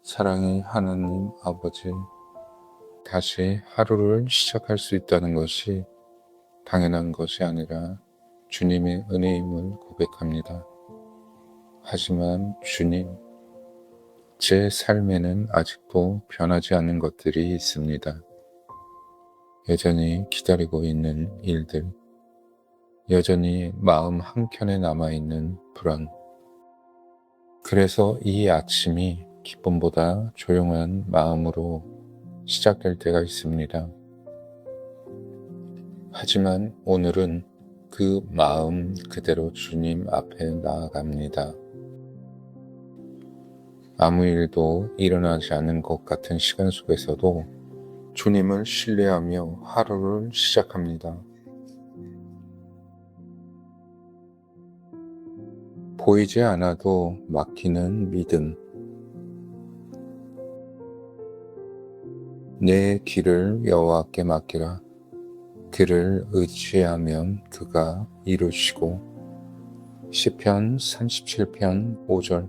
사랑의 하나님 아버지, 다시 하루를 시작할 수 있다는 것이 당연한 것이 아니라 주님의 은혜임을 고백합니다. 하지만 주님, 제 삶에는 아직도 변하지 않는 것들이 있습니다. 여전히 기다리고 있는 일들, 여전히 마음 한켠에 남아있는 불안. 그래서 이 아침이 기쁨보다 조용한 마음으로 시작될 때가 있습니다. 하지만 오늘은 그 마음 그대로 주님 앞에 나아갑니다. 아무 일도 일어나지 않은 것 같은 시간 속에서도 주님을 신뢰하며 하루를 시작합니다. 보이지 않아도 맡기는 믿음. 내 길을 여호와께 맡기라. 그를 의지하면 그가 이루시고. 시편 37편 5절.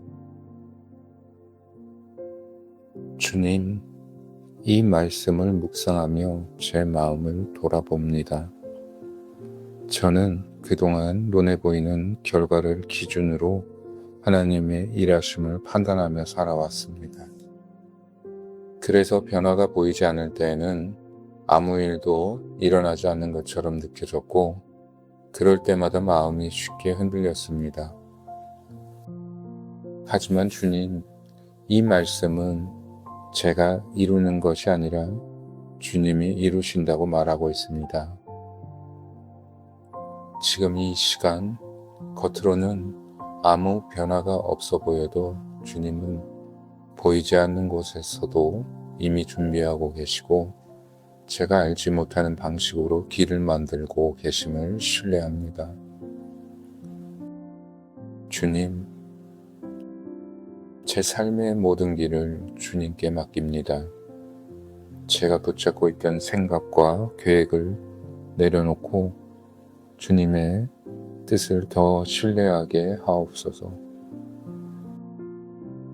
주님, 이 말씀을 묵상하며 제 마음을 돌아봅니다. 저는 그동안 눈에 보이는 결과를 기준으로 하나님의 일하심을 판단하며 살아왔습니다. 그래서 변화가 보이지 않을 때에는 아무 일도 일어나지 않는 것처럼 느껴졌고, 그럴 때마다 마음이 쉽게 흔들렸습니다. 하지만 주님, 이 말씀은 제가 이루는 것이 아니라 주님이 이루신다고 말하고 있습니다. 지금 이 시간, 겉으로는 아무 변화가 없어 보여도 주님은 보이지 않는 곳에서도 이미 준비하고 계시고, 제가 알지 못하는 방식으로 길을 만들고 계심을 신뢰합니다. 주님, 제 삶의 모든 길을 주님께 맡깁니다. 제가 붙잡고 있던 생각과 계획을 내려놓고 주님의 뜻을 더 신뢰하게 하옵소서.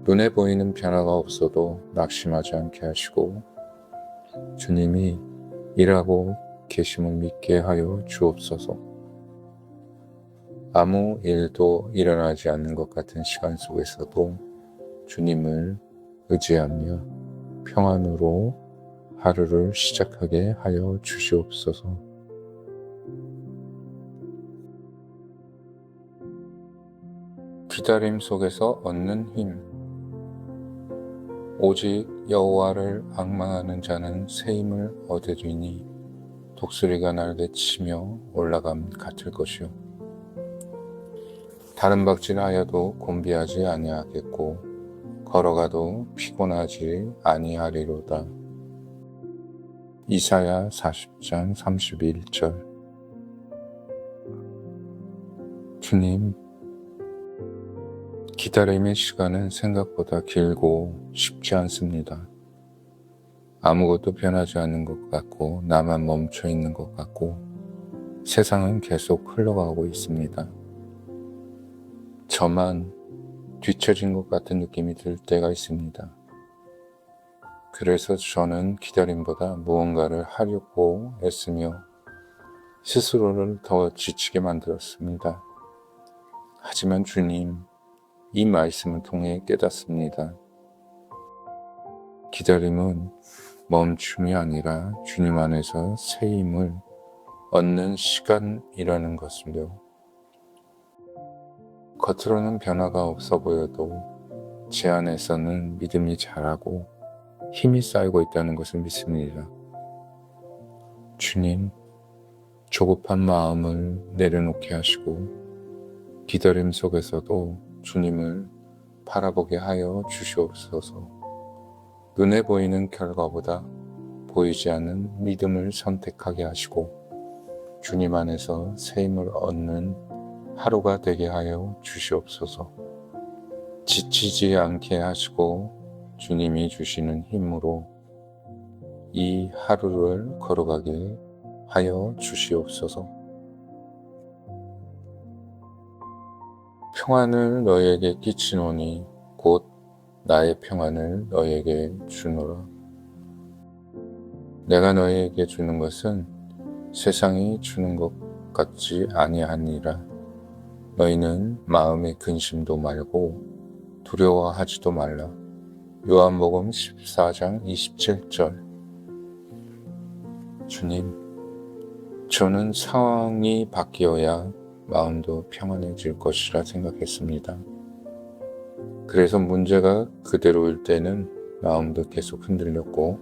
눈에 보이는 변화가 없어도 낙심하지 않게 하시고 주님이 일하고 계심을 믿게 하여 주옵소서. 아무 일도 일어나지 않는 것 같은 시간 속에서도 주님을 의지하며 평안으로 하루를 시작하게 하여 주시옵소서. 기다림 속에서 얻는 힘. 오직 여호와를 앙망하는 자는 새 힘을 얻으리니 독수리가 날개치며 올라감 같을 것이요. 다른 박질하여도 곤비하지 아니하겠고 걸어가도 피곤하지 아니하리로다. 이사야 40장 31절. 주님, 기다림의 시간은 생각보다 길고 쉽지 않습니다. 아무것도 변하지 않는 것 같고 나만 멈춰 있는 것 같고 세상은 계속 흘러가고 있습니다. 저만 뒤처진 것 같은 느낌이 들 때가 있습니다. 그래서 저는 기다림보다 무언가를 하려고 애쓰며 스스로를 더 지치게 만들었습니다. 하지만 주님, 이 말씀을 통해 깨닫습니다. 기다림은 멈춤이 아니라 주님 안에서 새 힘을 얻는 시간이라는 것을요. 겉으로는 변화가 없어 보여도 제 안에서는 믿음이 자라고 힘이 쌓이고 있다는 것을 믿습니다. 주님, 조급한 마음을 내려놓게 하시고 기다림 속에서도 주님을 바라보게 하여 주시옵소서. 눈에 보이는 결과보다 보이지 않는 믿음을 선택하게 하시고 주님 안에서 새 힘을 얻는 하루가 되게 하여 주시옵소서. 지치지 않게 하시고 주님이 주시는 힘으로 이 하루를 걸어가게 하여 주시옵소서. 평안을 너희에게 끼치노니 곧 나의 평안을 너에게 주노라. 내가 너에게 주는 것은 세상이 주는 것 같지 아니하니라. 너희는 마음의 근심도 말고 두려워하지도 말라. 요한복음 14장 27절. 주님, 저는 상황이 바뀌어야 마음도 평안해질 것이라 생각했습니다. 그래서 문제가 그대로일 때는 마음도 계속 흔들렸고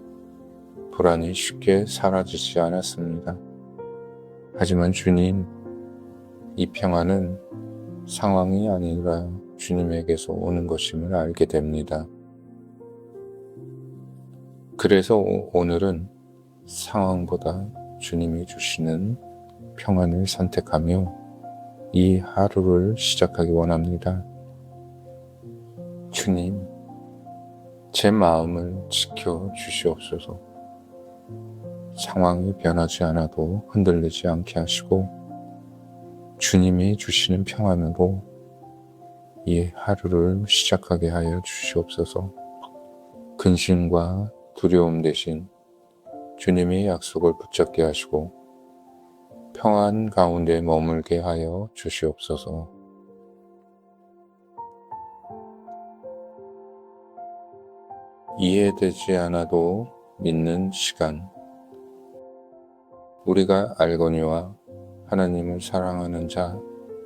불안이 쉽게 사라지지 않았습니다. 하지만 주님, 이 평안은 상황이 아니라 주님에게서 오는 것임을 알게 됩니다. 그래서 오늘은 상황보다 주님이 주시는 평안을 선택하며 이 하루를 시작하기 원합니다. 주님, 제 마음을 지켜 주시옵소서. 상황이 변하지 않아도 흔들리지 않게 하시고 주님이 주시는 평안으로 이 하루를 시작하게 하여 주시옵소서. 근심과 두려움 대신 주님의 약속을 붙잡게 하시고 평안 가운데 머물게 하여 주시옵소서. 이해되지 않아도 믿는 시간. 우리가 알거니와 하나님을 사랑하는 자,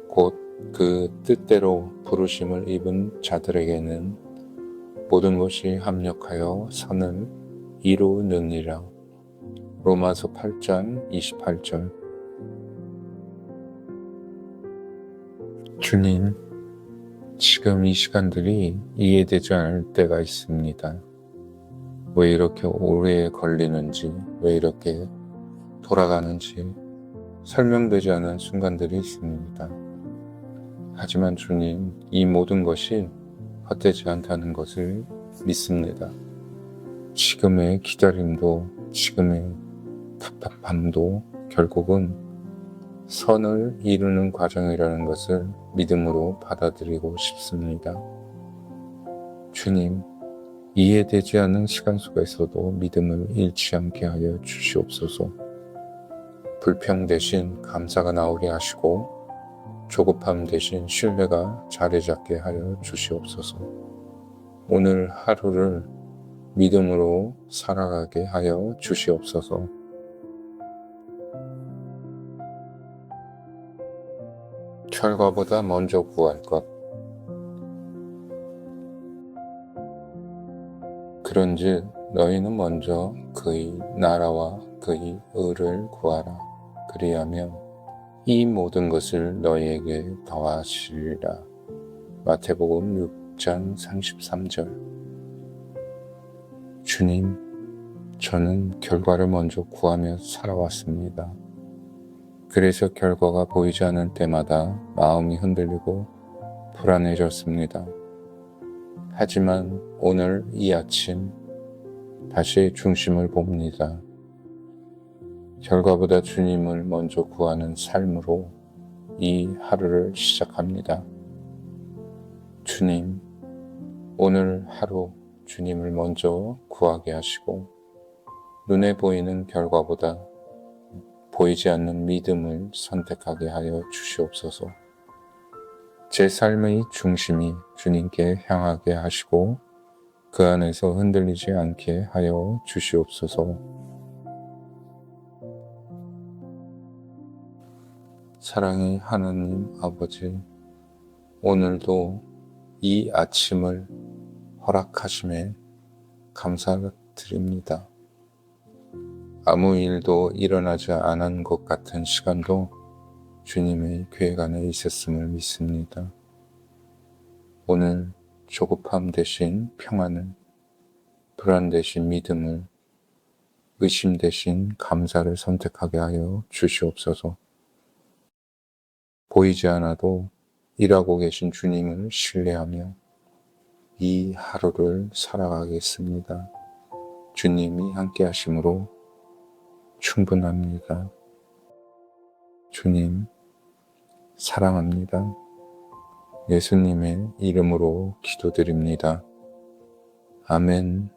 곧 그 뜻대로 부르심을 입은 자들에게는 모든 것이 합력하여 선을 이루느니라. 로마서 8장 28절. 주님, 지금 이 시간들이 이해되지 않을 때가 있습니다. 왜 이렇게 오래 걸리는지, 왜 이렇게 돌아가는지 설명되지 않은 순간들이 있습니다. 하지만 주님, 이 모든 것이 헛되지 않다는 것을 믿습니다. 지금의 기다림도, 지금의 답답함도 결국은 선을 이루는 과정이라는 것을 믿음으로 받아들이고 싶습니다. 주님, 이해되지 않는 시간 속에서도 믿음을 잃지 않게 하여 주시옵소서. 불평 대신 감사가 나오게 하시고 조급함 대신 신뢰가 자리 잡게 하여 주시옵소서. 오늘 하루를 믿음으로 살아가게 하여 주시옵소서. 결과보다 먼저 구할 것. 그런즉 너희는 먼저 그의 나라와 그의 의를 구하라. 그리하면 이 모든 것을 너희에게 더하시리라. 마태복음 6장 33절. 주님, 저는 결과를 먼저 구하며 살아왔습니다. 그래서 결과가 보이지 않을 때마다 마음이 흔들리고 불안해졌습니다. 하지만 오늘 이 아침 다시 중심을 봅니다. 결과보다 주님을 먼저 구하는 삶으로 이 하루를 시작합니다. 주님, 오늘 하루 주님을 먼저 구하게 하시고 눈에 보이는 결과보다 보이지 않는 믿음을 선택하게 하여 주시옵소서. 제 삶의 중심이 주님께 향하게 하시고 그 안에서 흔들리지 않게 하여 주시옵소서. 사랑의 하나님 아버지, 오늘도 이 아침을 허락하심에 감사드립니다. 아무 일도 일어나지 않은 것 같은 시간도 주님의 계획 안에 있었음을 믿습니다. 오늘 조급함 대신 평안을, 불안 대신 믿음을, 의심 대신 감사를 선택하게 하여 주시옵소서. 보이지 않아도 일하고 계신 주님을 신뢰하며 이 하루를 살아가겠습니다. 주님이 함께 하심으로 충분합니다. 주님, 사랑합니다. 예수님의 이름으로 기도드립니다. 아멘.